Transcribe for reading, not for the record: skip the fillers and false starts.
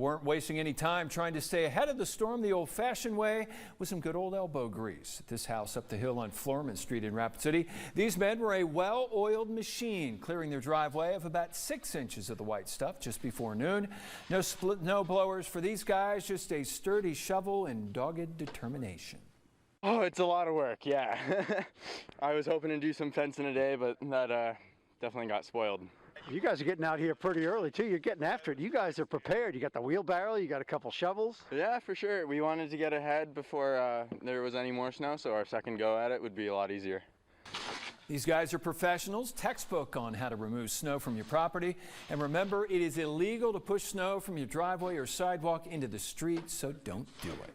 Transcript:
weren't wasting any time trying to stay ahead of the storm the old-fashioned way with some good old elbow grease. At this house up the hill on Florman Street in Rapid City, these men were a well-oiled machine, clearing their driveway of about 6 inches of the white stuff just before noon. No snow blowers for these guys, just a sturdy shovel and dogged determination. Oh, it's a lot of work, yeah. I was hoping to do some fencing today, but that definitely got spoiled. You guys are getting out here pretty early too. You're getting after it. You guys are prepared. You got the wheelbarrow, you got a couple shovels. Yeah, for sure. We wanted to get ahead before there was any more snow, so our second go at it would be a lot easier. These guys are professionals, textbook on how to remove snow from your property. And remember, it is illegal to push snow from your driveway or sidewalk into the street, so don't do it.